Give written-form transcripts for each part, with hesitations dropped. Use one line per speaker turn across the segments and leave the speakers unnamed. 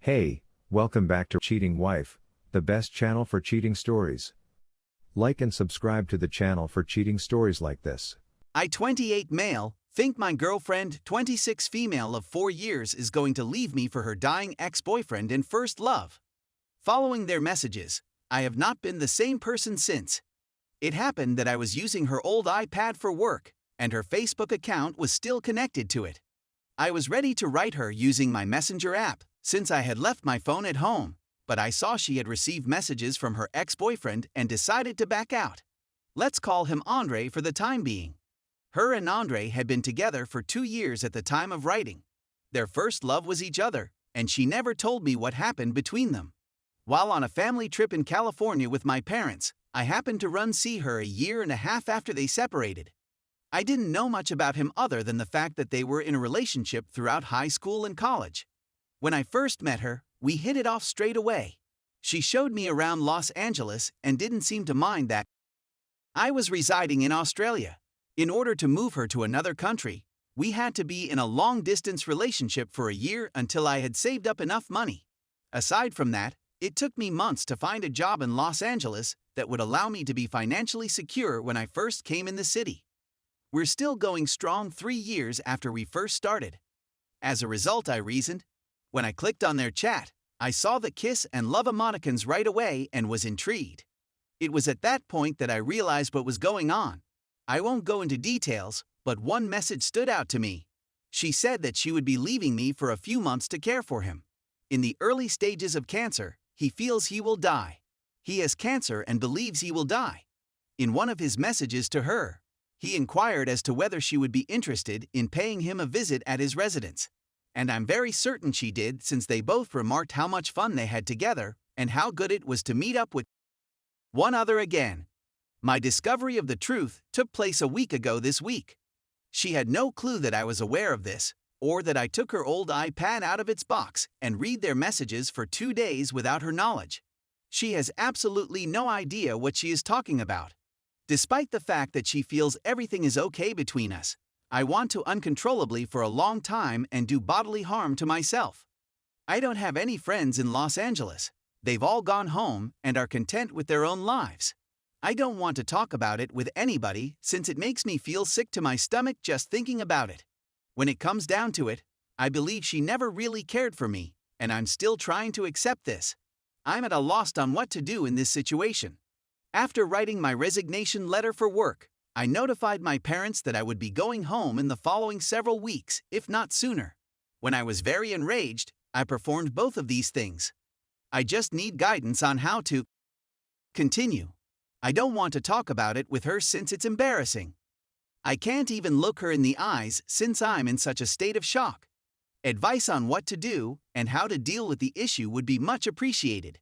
Hey, welcome back to Cheating Wife, the best channel for cheating stories. Like and subscribe to the channel for cheating stories like this.
I, 28 male, think my girlfriend, 26 female of 4 years, is going to leave me for her dying ex-boyfriend and first love. Following their messages, I have not been the same person since. It happened that I was using her old iPad for work, and her Facebook account was still connected to it. I was ready to write her using my Messenger app, since I had left my phone at home, but I saw she had received messages from her ex-boyfriend and decided to back out. Let's call him Andre for the time being. Her and Andre had been together for 2 years at the time of writing. Their first love was each other, and she never told me what happened between them. While on a family trip in California with my parents, I happened to see her a year and a half after they separated. I didn't know much about him other than the fact that they were in a relationship throughout high school and college. When I first met her, we hit it off straight away. She showed me around Los Angeles and didn't seem to mind that I was residing in Australia. In order to move her to another country, we had to be in a long-distance relationship for a year until I had saved up enough money. Aside from that, it took me months to find a job in Los Angeles that would allow me to be financially secure when I first came in the city. We're still going strong 3 years after we first started. As a result, I reasoned, when I clicked on their chat, I saw the kiss and love emoticons right away and was intrigued. It was at that point that I realized what was going on. I won't go into details, but one message stood out to me. She said that she would be leaving me for a few months to care for him. In the early stages of cancer, he feels he will die. He has cancer and believes he will die. In one of his messages to her, he inquired as to whether she would be interested in paying him a visit at his residence. And I'm very certain she did, since they both remarked how much fun they had together and how good it was to meet up with one other again. My discovery of the truth took place a week ago this week. She had no clue that I was aware of this, or that I took her old iPad out of its box and read their messages for 2 days without her knowledge. She has absolutely no idea what she is talking about. Despite the fact that she feels everything is okay between us, I want to uncontrollably for a long time and do bodily harm to myself. I don't have any friends in Los Angeles. They've all gone home and are content with their own lives. I don't want to talk about it with anybody since it makes me feel sick to my stomach just thinking about it. When it comes down to it, I believe she never really cared for me, and I'm still trying to accept this. I'm at a loss on what to do in this situation. After writing my resignation letter for work, I notified my parents that I would be going home in the following several weeks, if not sooner. When I was very enraged, I performed both of these things. I just need guidance on how to continue. I don't want to talk about it with her since it's embarrassing. I can't even look her in the eyes since I'm in such a state of shock. Advice on what to do and how to deal with the issue would be much appreciated.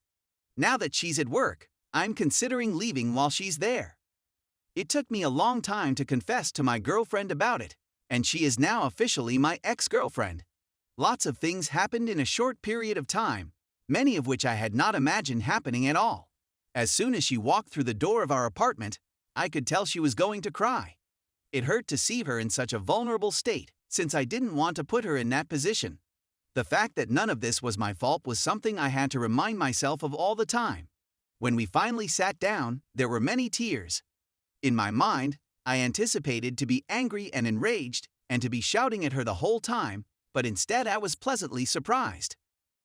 Now that she's at work, I'm considering leaving while she's there. It took me a long time to confess to my girlfriend about it, and she is now officially my ex-girlfriend. Lots of things happened in a short period of time, many of which I had not imagined happening at all. As soon as she walked through the door of our apartment, I could tell she was going to cry. It hurt to see her in such a vulnerable state, since I didn't want to put her in that position. The fact that none of this was my fault was something I had to remind myself of all the time. When we finally sat down, there were many tears. In my mind, I anticipated to be angry and enraged and to be shouting at her the whole time, but instead I was pleasantly surprised.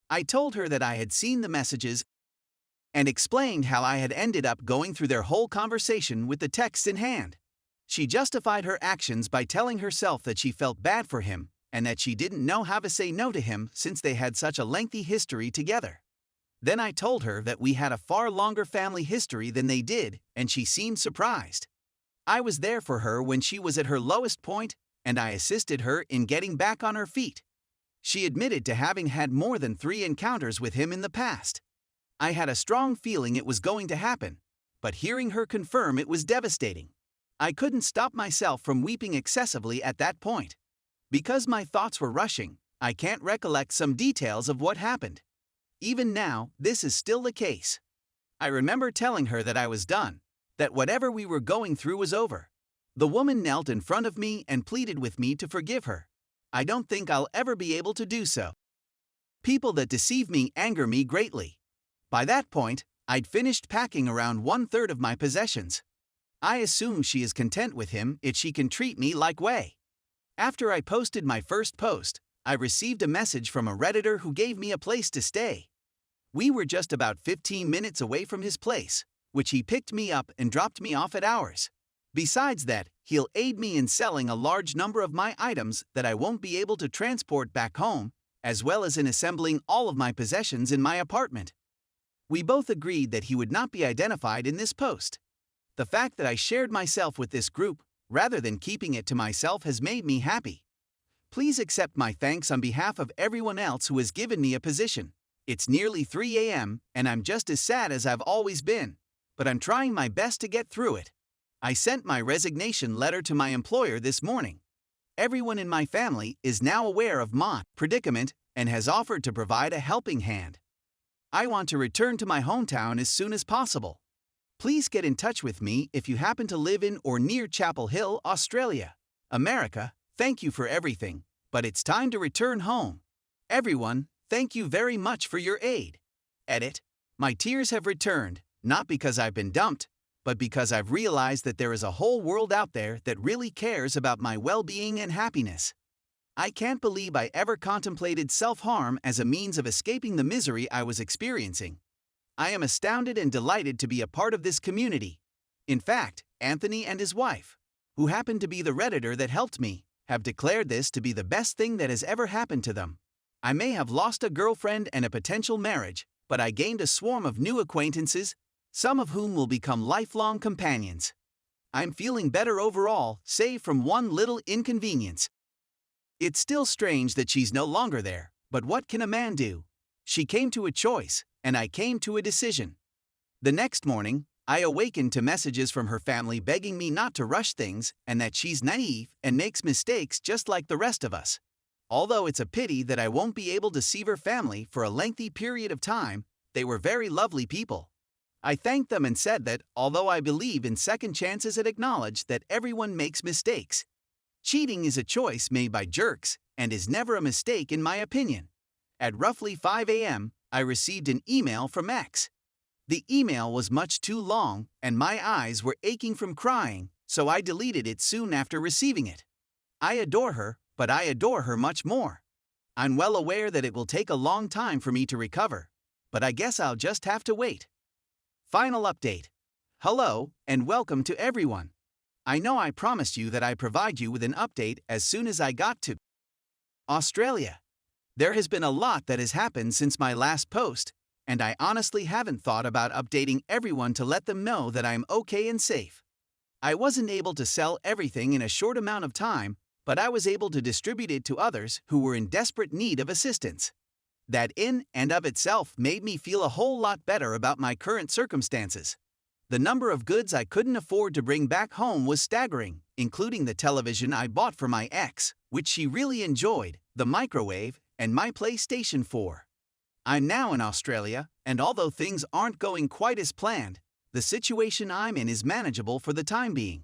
I told her that I had seen the messages and explained how I had ended up going through their whole conversation with the texts in hand. She justified her actions by telling herself that she felt bad for him and that she didn't know how to say no to him since they had such a lengthy history together. Then I told her that we had a far longer family history than they did, and she seemed surprised. I was there for her when she was at her lowest point, and I assisted her in getting back on her feet. She admitted to having had more than 3 encounters with him in the past. I had a strong feeling it was going to happen, but hearing her confirm it was devastating. I couldn't stop myself from weeping excessively at that point. Because my thoughts were rushing, I can't recollect some details of what happened. Even now, this is still the case. I remember telling her that I was done, that whatever we were going through was over. The woman knelt in front of me and pleaded with me to forgive her. I don't think I'll ever be able to do so. People that deceive me anger me greatly. By that point, I'd finished packing around 1/3 of my possessions. I assume she is content with him if she can treat me like way. After I posted my first post, I received a message from a Redditor who gave me a place to stay. We were just about 15 minutes away from his place, which he picked me up and dropped me off at ours. Besides that, he'll aid me in selling a large number of my items that I won't be able to transport back home, as well as in assembling all of my possessions in my apartment. We both agreed that he would not be identified in this post. The fact that I shared myself with this group, rather than keeping it to myself, has made me happy. Please accept my thanks on behalf of everyone else who has given me a position. It's nearly 3 a.m. and I'm just as sad as I've always been, but I'm trying my best to get through it. I sent my resignation letter to my employer this morning. Everyone in my family is now aware of my predicament and has offered to provide a helping hand. I want to return to my hometown as soon as possible. Please get in touch with me if you happen to live in or near Chapel Hill, Australia. America, thank you for everything, but it's time to return home. Everyone, thank you very much for your aid. Edit. My tears have returned, not because I've been dumped, but because I've realized that there is a whole world out there that really cares about my well-being and happiness. I can't believe I ever contemplated self-harm as a means of escaping the misery I was experiencing. I am astounded and delighted to be a part of this community. In fact, Anthony and his wife, who happened to be the Redditor that helped me, have declared this to be the best thing that has ever happened to them. I may have lost a girlfriend and a potential marriage, but I gained a swarm of new acquaintances, some of whom will become lifelong companions. I'm feeling better overall, save from one little inconvenience. It's still strange that she's no longer there, but what can a man do? She came to a choice, and I came to a decision. The next morning, I awakened to messages from her family begging me not to rush things and that she's naive and makes mistakes just like the rest of us. Although it's a pity that I won't be able to see her family for a lengthy period of time, they were very lovely people. I thanked them and said that, although I believe in second chances and acknowledge that everyone makes mistakes, cheating is a choice made by jerks and is never a mistake in my opinion. At roughly 5 a.m., I received an email from X. The email was much too long and my eyes were aching from crying, so I deleted it soon after receiving it. I adore her, but I adore her much more. I'm well aware that it will take a long time for me to recover, but I guess I'll just have to wait. Final update. Hello, and welcome to everyone. I know I promised you that I'd provide you with an update as soon as I got to Australia. There has been a lot that has happened since my last post, and I honestly haven't thought about updating everyone to let them know that I'm okay and safe. I wasn't able to sell everything in a short amount of time, but I was able to distribute it to others who were in desperate need of assistance. That in and of itself made me feel a whole lot better about my current circumstances. The number of goods I couldn't afford to bring back home was staggering, including the television I bought for my ex, which she really enjoyed, the microwave, and my PlayStation 4. I'm now in Australia, and although things aren't going quite as planned, the situation I'm in is manageable for the time being.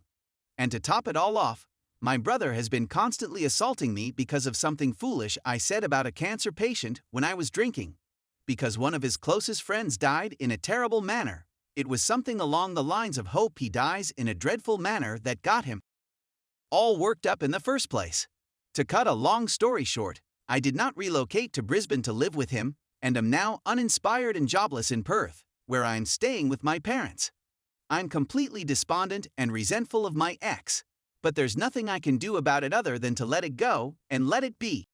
And to top it all off, my brother has been constantly assaulting me because of something foolish I said about a cancer patient when I was drinking. Because one of his closest friends died in a terrible manner, it was something along the lines of hope he dies in a dreadful manner that got him all worked up in the first place. To cut a long story short, I did not relocate to Brisbane to live with him, and am now uninspired and jobless in Perth, where I am staying with my parents. I'm completely despondent and resentful of my ex, but there's nothing I can do about it other than to let it go and let it be.